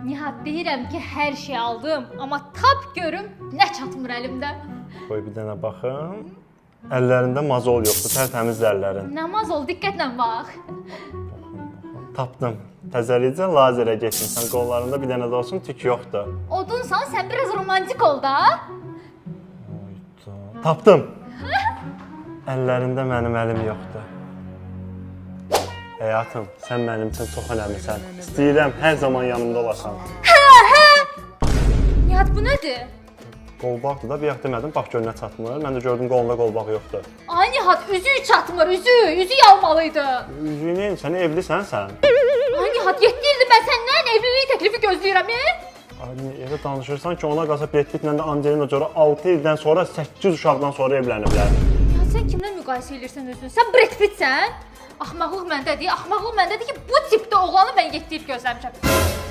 Nihat, deyirəm ki, hər şey aldım, amma tap görüm nə çatmır əlimdə. Qoy bir dənə baxım. Əllərində mazol yoxdur, tərtəmiz əllərin. Namaz ol, diqqətlə bax. Tapdım. Təzəlicə lazerə getmisən, qollarında bir dənə də olsun tük yoxdur. Odunsan, sən biraz romantik ol da. Tapdım. Əllərində mənim əlim yoxdur. Həyatım, sən mənim üçün çox önəmlisən. İstəyirəm hər zaman yanımda olasan. Nihat, bu nədir? Qolbaqdır da, bir yax demədim, bax gör nə çatmır. Mən də gördüm qolunda qolbaq yoxdur. Ay Nihat, üzüyü çatmır, üzüyü yalmalıydı. Üzüyün, sən evlisən sən. Ay Nihat, 7 ildir mən səndən evlilik təklifi gözləyirəm. Ay, elə danışırsan ki, ona qalsa Brad Pittlə də Angelina Jolie 6 ildən sonra 8 uşaqdan sonra evləniblər. Ya sən kimlə müqayisə edirsən özünü? Sən Brad Pittsən? Axmaqlıq məndədir ki, bu tipdə oğlanı mən 7 il gözləmişəm.